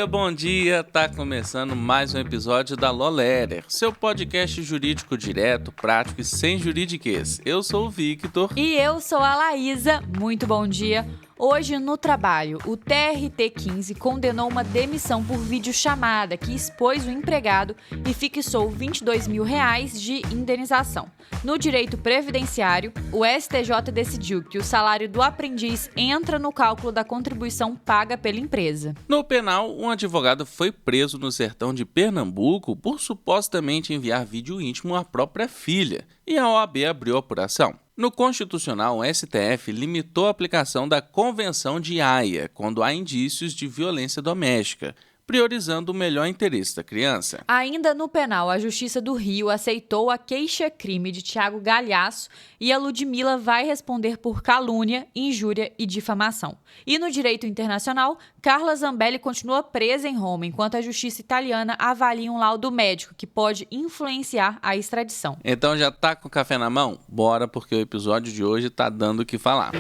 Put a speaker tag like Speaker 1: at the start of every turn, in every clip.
Speaker 1: Bom dia! Tá começando mais um episódio da Lolerer, seu podcast jurídico direto, prático e sem juridiquês. Eu sou o Victor.
Speaker 2: E eu sou a Laísa. Muito bom dia! Hoje, no trabalho, o TRT15 condenou uma demissão por videochamada que expôs o empregado e fixou R$22 mil de indenização. No direito previdenciário, o STJ decidiu que o salário do aprendiz entra no cálculo da contribuição paga pela empresa.
Speaker 1: No penal, um advogado foi preso no sertão de Pernambuco por supostamente enviar vídeo íntimo à própria filha, e a OAB abriu a apuração. No Constitucional, o STF limitou a aplicação da Convenção de Haia quando há indícios de violência doméstica, priorizando o melhor interesse da criança.
Speaker 2: Ainda no penal, a Justiça do Rio aceitou a queixa-crime de Thiago Galhaço e a Ludmilla vai responder por calúnia, injúria e difamação. E no direito internacional, Carla Zambelli continua presa em Roma, enquanto a justiça italiana avalia um laudo médico que pode influenciar a extradição.
Speaker 1: Então já tá com o café na mão? Bora, porque o episódio de hoje tá dando o que falar.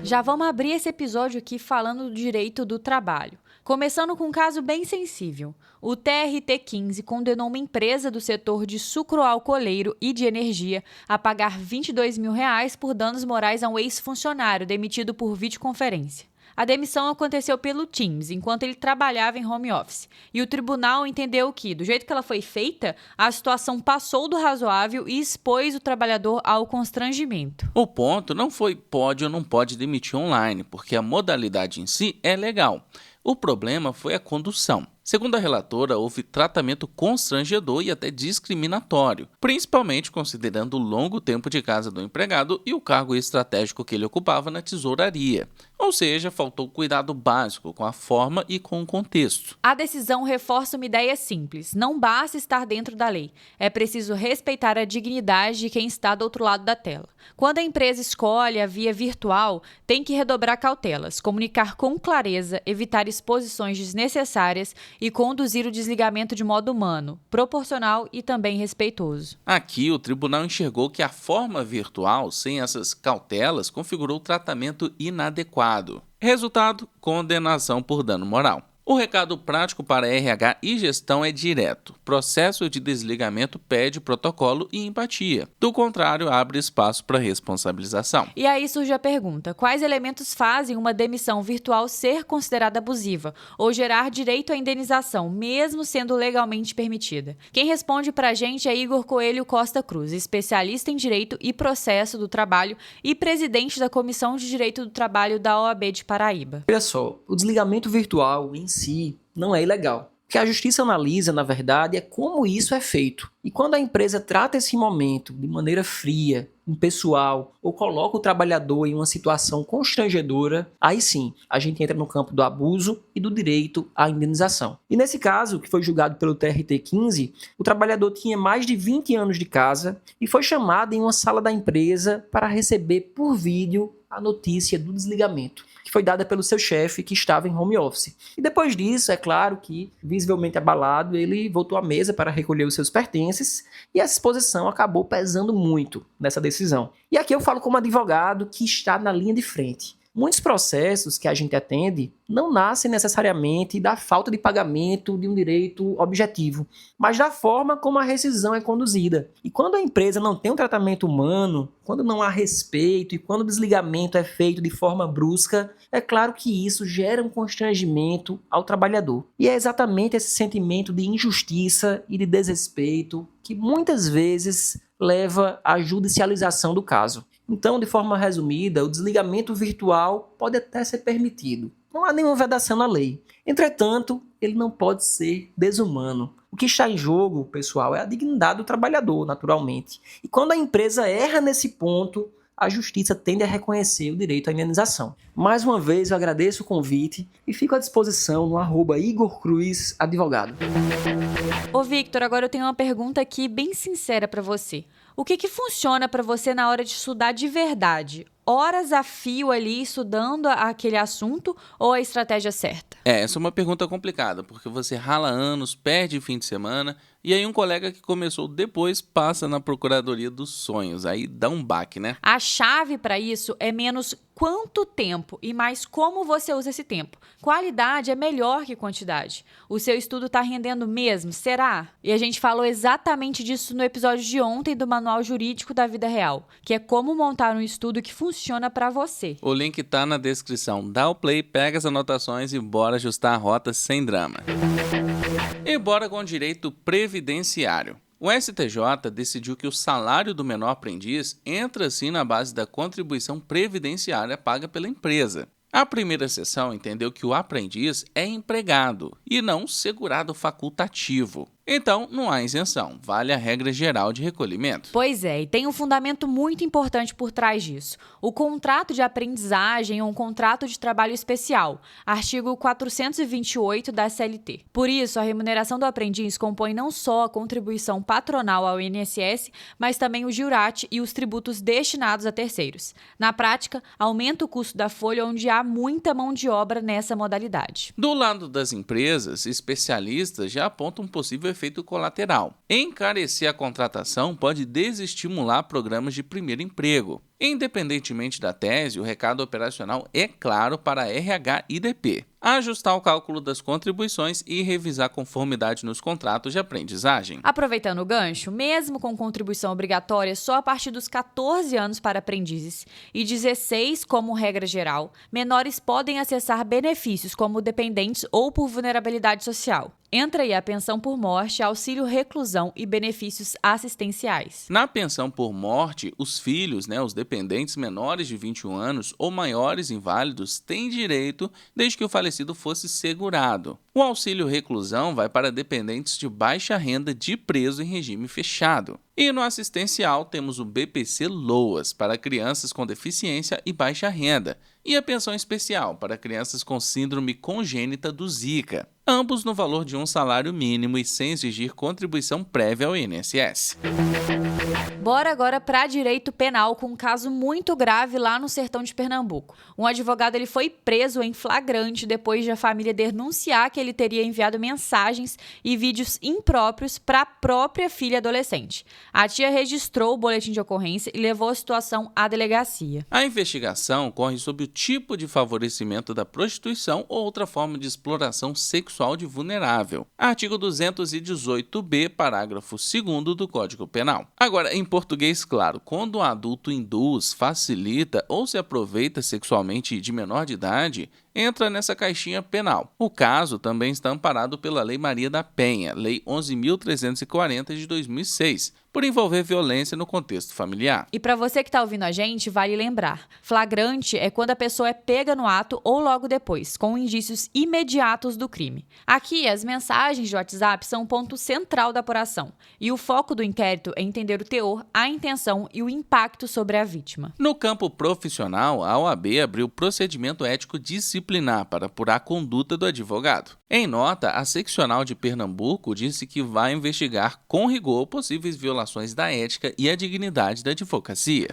Speaker 2: Já vamos abrir esse episódio aqui falando do direito do trabalho. Começando com um caso bem sensível. O TRT15 condenou uma empresa do setor de sucroalcooleiro e de energia a pagar R$22 mil por danos morais a um ex-funcionário demitido por videoconferência. A demissão aconteceu pelo Teams, enquanto ele trabalhava em home office. E o tribunal entendeu que, do jeito que ela foi feita, a situação passou do razoável e expôs o trabalhador ao constrangimento.
Speaker 1: O ponto não foi pode ou não pode demitir online, porque a modalidade em si é legal. O problema foi a condução. Segundo a relatora, houve tratamento constrangedor e até discriminatório, principalmente considerando o longo tempo de casa do empregado e o cargo estratégico que ele ocupava na tesouraria. Ou seja, faltou cuidado básico com a forma e com o contexto.
Speaker 2: A decisão reforça uma ideia simples: não basta estar dentro da lei, é preciso respeitar a dignidade de quem está do outro lado da tela. Quando a empresa escolhe a via virtual, tem que redobrar cautelas, comunicar com clareza, evitar exposições desnecessárias e conduzir o desligamento de modo humano, proporcional e também respeitoso.
Speaker 1: Aqui, o tribunal enxergou que a forma virtual, sem essas cautelas, configurou tratamento inadequado. Resultado: condenação por dano moral. O recado prático para RH e gestão é direto. Processo de desligamento pede protocolo e empatia. Do contrário, abre espaço para responsabilização.
Speaker 2: E aí surge a pergunta: quais elementos fazem uma demissão virtual ser considerada abusiva ou gerar direito à indenização, mesmo sendo legalmente permitida? Quem responde pra gente é Igor Coelho Costa Cruz, especialista em Direito e Processo do Trabalho e presidente da Comissão de Direito do Trabalho da OAB de Paraíba.
Speaker 3: Olha só, o desligamento virtual em si não é ilegal. O que a justiça analisa, na verdade, é como isso é feito. E quando a empresa trata esse momento de maneira fria, impessoal, ou coloca o trabalhador em uma situação constrangedora, aí sim, a gente entra no campo do abuso e do direito à indenização. E nesse caso, que foi julgado pelo TRT15, o trabalhador tinha mais de 20 anos de casa e foi chamado em uma sala da empresa para receber por vídeo a notícia do desligamento, que foi dada pelo seu chefe, que estava em home office. E depois disso, é claro que, visivelmente abalado, ele voltou à mesa para recolher os seus pertences e essa exposição acabou pesando muito nessa decisão. E aqui eu falo como advogado que está na linha de frente. Muitos processos que a gente atende não nascem necessariamente da falta de pagamento de um direito objetivo, mas da forma como a rescisão é conduzida. E quando a empresa não tem um tratamento humano, quando não há respeito e quando o desligamento é feito de forma brusca, é claro que isso gera um constrangimento ao trabalhador. E é exatamente esse sentimento de injustiça e de desrespeito que muitas vezes leva à judicialização do caso. Então, de forma resumida, o desligamento virtual pode até ser permitido. Não há nenhuma vedação na lei. Entretanto, ele não pode ser desumano. O que está em jogo, pessoal, é a dignidade do trabalhador, naturalmente. E quando a empresa erra nesse ponto, a justiça tende a reconhecer o direito à indenização. Mais uma vez, eu agradeço o convite e fico à disposição no @Igor Cruz Advogado.
Speaker 2: Ô Victor, agora eu tenho uma pergunta aqui bem sincera para você. O que funciona para você na hora de estudar de verdade? Horas a fio ali estudando aquele assunto ou a estratégia certa?
Speaker 1: Essa é uma pergunta complicada, porque você rala anos, perde fim de semana, E aí um colega que começou depois passa na Procuradoria dos Sonhos. Aí dá um baque, né?
Speaker 2: A chave para isso é menos quanto tempo e mais como você usa esse tempo. Qualidade é melhor que quantidade. O seu estudo está rendendo mesmo? Será? E a gente falou exatamente disso no episódio de ontem do Manual Jurídico da Vida Real, que é como montar um estudo que funciona para você.
Speaker 1: O link tá na descrição. Dá o play, pega as anotações e bora ajustar a rota sem drama. E bora com o direito previdenciário. O STJ decidiu que o salário do menor aprendiz entra sim na base da contribuição previdenciária paga pela empresa. A primeira seção entendeu que o aprendiz é empregado e não segurado facultativo. Então, não há isenção, vale a regra geral de recolhimento.
Speaker 2: Pois é, e tem um fundamento muito importante por trás disso. O contrato de aprendizagem é um contrato de trabalho especial, artigo 428 da CLT. Por isso, a remuneração do aprendiz compõe não só a contribuição patronal ao INSS, mas também o JURAT e os tributos destinados a terceiros. Na prática, aumenta o custo da folha onde há muita mão de obra nessa modalidade.
Speaker 1: Do lado das empresas, especialistas já apontam um possível efeito colateral. Encarecer a contratação pode desestimular programas de primeiro emprego. Independentemente da tese, o recado operacional é claro para RH e DP. Ajustar o cálculo das contribuições e revisar a conformidade nos contratos de aprendizagem.
Speaker 2: Aproveitando o gancho, mesmo com contribuição obrigatória só a partir dos 14 anos para aprendizes e 16 como regra geral, menores podem acessar benefícios como dependentes ou por vulnerabilidade social. Entra aí a pensão por morte, auxílio reclusão e benefícios assistenciais.
Speaker 1: Na pensão por morte, os filhos, os dependentes menores de 21 anos ou maiores inválidos têm direito desde que o falecido fosse segurado. O auxílio reclusão vai para dependentes de baixa renda de preso em regime fechado. E no assistencial temos o BPC-LOAS para crianças com deficiência e baixa renda e a pensão especial para crianças com síndrome congênita do Zika, ambos no valor de um salário mínimo e sem exigir contribuição prévia ao INSS.
Speaker 2: Bora agora para direito penal com um caso muito grave lá no sertão de Pernambuco. Um advogado foi preso em flagrante depois de a família denunciar que ele teria enviado mensagens e vídeos impróprios para a própria filha adolescente. A tia registrou o boletim de ocorrência e levou a situação à delegacia.
Speaker 1: A investigação corre sobre o tipo de favorecimento da prostituição ou outra forma de exploração sexual de vulnerável. Artigo 218b, parágrafo 2º do Código Penal. Agora, em português claro, quando um adulto induz, facilita ou se aproveita sexualmente de menor de idade, entra nessa caixinha penal. O caso também está amparado pela Lei Maria da Penha, Lei 11.340 de 2006, por envolver violência no contexto familiar.
Speaker 2: E para você que está ouvindo a gente, vale lembrar, flagrante é quando a pessoa é pega no ato ou logo depois, com indícios imediatos do crime. Aqui, as mensagens de WhatsApp são o ponto central da apuração, e o foco do inquérito é entender o teor, a intenção e o impacto sobre a vítima.
Speaker 1: No campo profissional, a OAB abriu procedimento ético disciplinar para apurar a conduta do advogado. Em nota, a seccional de Pernambuco disse que vai investigar com rigor possíveis violações da ética e a dignidade da advocacia.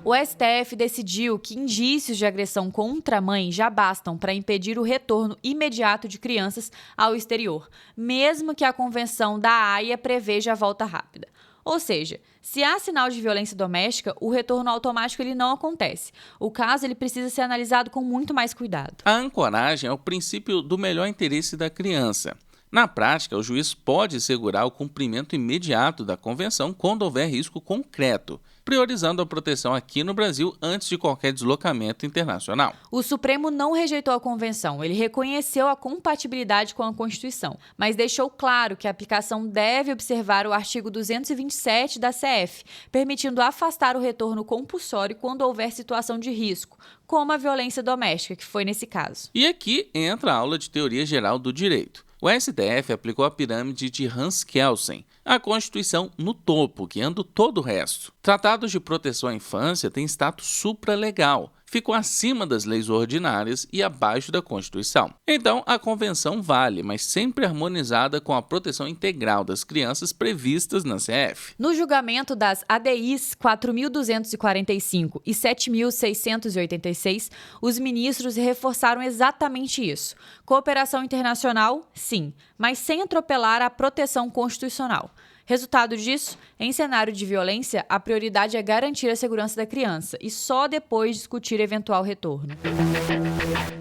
Speaker 2: O STF decidiu que indícios de agressão contra a mãe já bastam para impedir o retorno imediato de crianças ao exterior, mesmo que a Convenção da Haia preveja a volta rápida. Ou seja, se há sinal de violência doméstica, o retorno automático não acontece. O caso precisa ser analisado com muito mais cuidado.
Speaker 1: A ancoragem é o princípio do melhor interesse da criança. Na prática, o juiz pode assegurar o cumprimento imediato da convenção quando houver risco concreto, priorizando a proteção aqui no Brasil antes de qualquer deslocamento internacional.
Speaker 2: O Supremo não rejeitou a convenção, ele reconheceu a compatibilidade com a Constituição, mas deixou claro que a aplicação deve observar o artigo 227 da CF, permitindo afastar o retorno compulsório quando houver situação de risco, como a violência doméstica, que foi nesse caso.
Speaker 1: E aqui entra a aula de teoria geral do direito. O STF aplicou a pirâmide de Hans Kelsen, a Constituição no topo, guiando todo o resto. Tratados de proteção à infância têm status supralegal, ficou acima das leis ordinárias e abaixo da Constituição. Então, a Convenção vale, mas sempre harmonizada com a proteção integral das crianças previstas na CF.
Speaker 2: No julgamento das ADIs 4.245 e 7.686, os ministros reforçaram exatamente isso. Cooperação internacional, sim, mas sem atropelar a proteção constitucional. Resultado disso, em cenário de violência, a prioridade é garantir a segurança da criança e só depois discutir eventual retorno.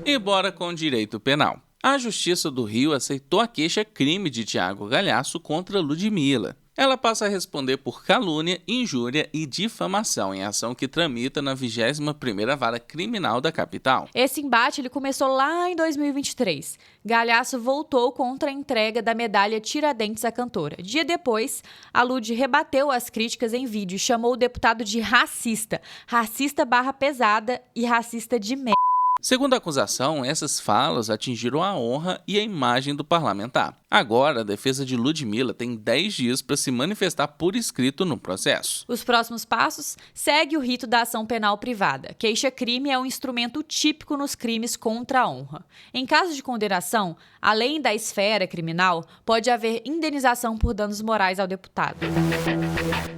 Speaker 1: E bora com o direito penal. A Justiça do Rio aceitou a queixa-crime de Thiago Galhaço contra Ludmilla. Ela passa a responder por calúnia, injúria e difamação em ação que tramita na 21ª Vara Criminal da capital.
Speaker 2: Esse embate ele começou lá em 2023. Galhaço voltou contra a entrega da medalha Tiradentes à cantora. Dia depois, a Lud rebateu as críticas em vídeo e chamou o deputado de racista. Racista/pesada e racista de merda.
Speaker 1: Segundo a acusação, essas falas atingiram a honra e a imagem do parlamentar. Agora, a defesa de Ludmilla tem 10 dias para se manifestar por escrito no processo.
Speaker 2: Os próximos passos? Segue o rito da ação penal privada. Queixa-crime é um instrumento típico nos crimes contra a honra. Em caso de condenação, além da esfera criminal, pode haver indenização por danos morais ao deputado.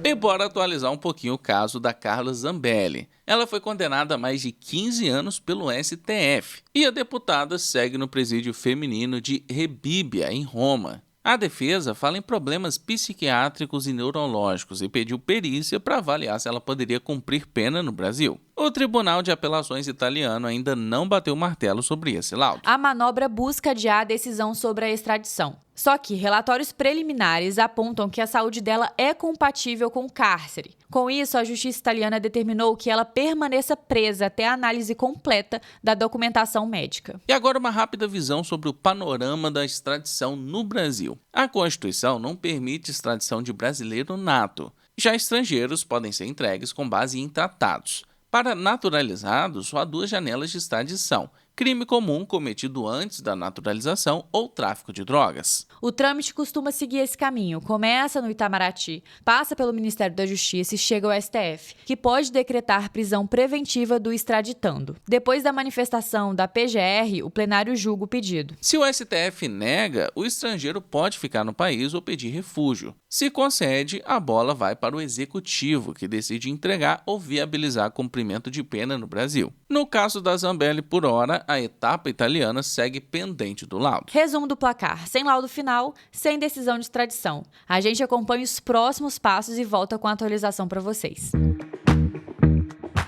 Speaker 1: E bora atualizar um pouquinho o caso da Carla Zambelli. Ela foi condenada a mais de 15 anos pelo STF e a deputada segue no presídio feminino de Rebíbia, em Roma. A defesa fala em problemas psiquiátricos e neurológicos e pediu perícia para avaliar se ela poderia cumprir pena no Brasil. O Tribunal de Apelações italiano ainda não bateu o martelo sobre esse laudo.
Speaker 2: A manobra busca adiar a decisão sobre a extradição. Só que relatórios preliminares apontam que a saúde dela é compatível com o cárcere. Com isso, a justiça italiana determinou que ela permaneça presa até a análise completa da documentação médica.
Speaker 1: E agora uma rápida visão sobre o panorama da extradição no Brasil. A Constituição não permite extradição de brasileiro nato. Já estrangeiros podem ser entregues com base em tratados. Para naturalizados, só há 2 janelas de extradição: crime comum cometido antes da naturalização ou tráfico de drogas.
Speaker 2: O trâmite costuma seguir esse caminho. Começa no Itamaraty, passa pelo Ministério da Justiça e chega ao STF, que pode decretar prisão preventiva do extraditando. Depois da manifestação da PGR, o plenário julga o pedido.
Speaker 1: Se o STF nega, o estrangeiro pode ficar no país ou pedir refúgio. Se concede, a bola vai para o executivo, que decide entregar ou viabilizar cumprimento de pena no Brasil. No caso da Zambelli, por hora, a etapa italiana segue pendente do laudo.
Speaker 2: Resumo do placar: sem laudo final, sem decisão de extradição. A gente acompanha os próximos passos e volta com a atualização para vocês.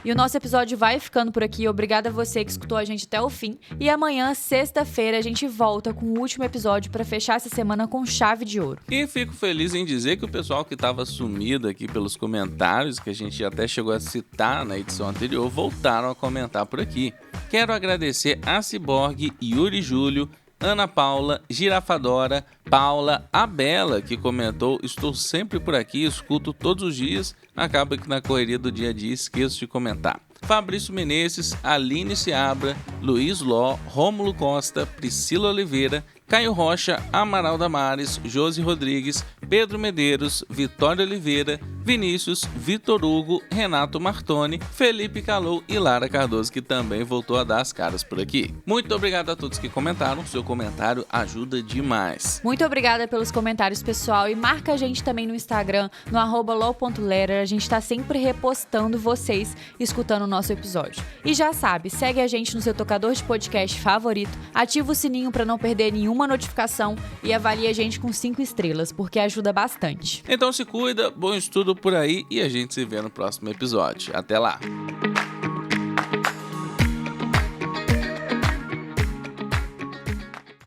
Speaker 2: E o nosso episódio vai ficando por aqui. Obrigada a você que escutou a gente até o fim. E amanhã, sexta-feira, a gente volta com o último episódio para fechar essa semana com chave de ouro.
Speaker 1: E fico feliz em dizer que o pessoal que estava sumido aqui pelos comentários, que a gente até chegou a citar na edição anterior, voltaram a comentar por aqui. Quero agradecer a Ciborgue, Yuri Júlio, Ana Paula, Girafadora, Paula, a Bela, que comentou: estou sempre por aqui, escuto todos os dias, acaba que na correria do dia a dia esqueço de comentar. Fabrício Menezes, Aline Seabra, Luiz Ló, Rômulo Costa, Priscila Oliveira, Caio Rocha, Amaral Damares, Josi Rodrigues, Pedro Medeiros, Vitória Oliveira, Vinícius, Vitor Hugo, Renato Martoni, Felipe Calou e Lara Cardoso, que também voltou a dar as caras por aqui. Muito obrigado a todos que comentaram, seu comentário ajuda demais.
Speaker 2: Muito obrigada pelos comentários, pessoal, e marca a gente também no Instagram, no @lo.lerer, a gente tá sempre repostando vocês escutando o nosso episódio. E já sabe, segue a gente no seu tocador de podcast favorito, ativa o sininho para não perder nenhuma notificação e avalie a gente com 5 estrelas, porque ajuda bastante.
Speaker 1: Então se cuida, bom estudo por aí e a gente se vê no próximo episódio. Até lá!